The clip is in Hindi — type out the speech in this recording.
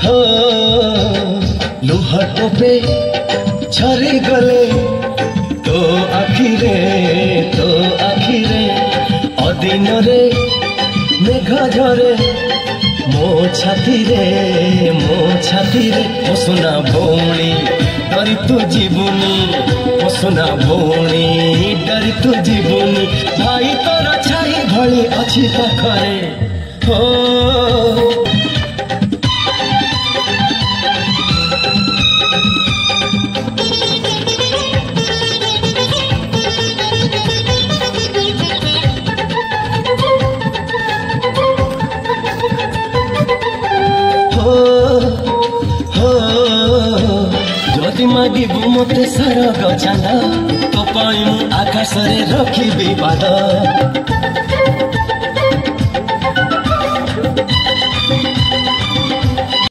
हो लुह टोपे झरी गले तो आखिरे अदिन रे मेघ झरे मो छाती रे मो सुना भौणी डरी तू जीवनी मो सुना भौणी डरी तू जीवनी भाई तोर छाई भली अच्छी पाखरे हो जदि मागिबु मते सरग चांद तो पाई मु आकाश रे रखिबी पाद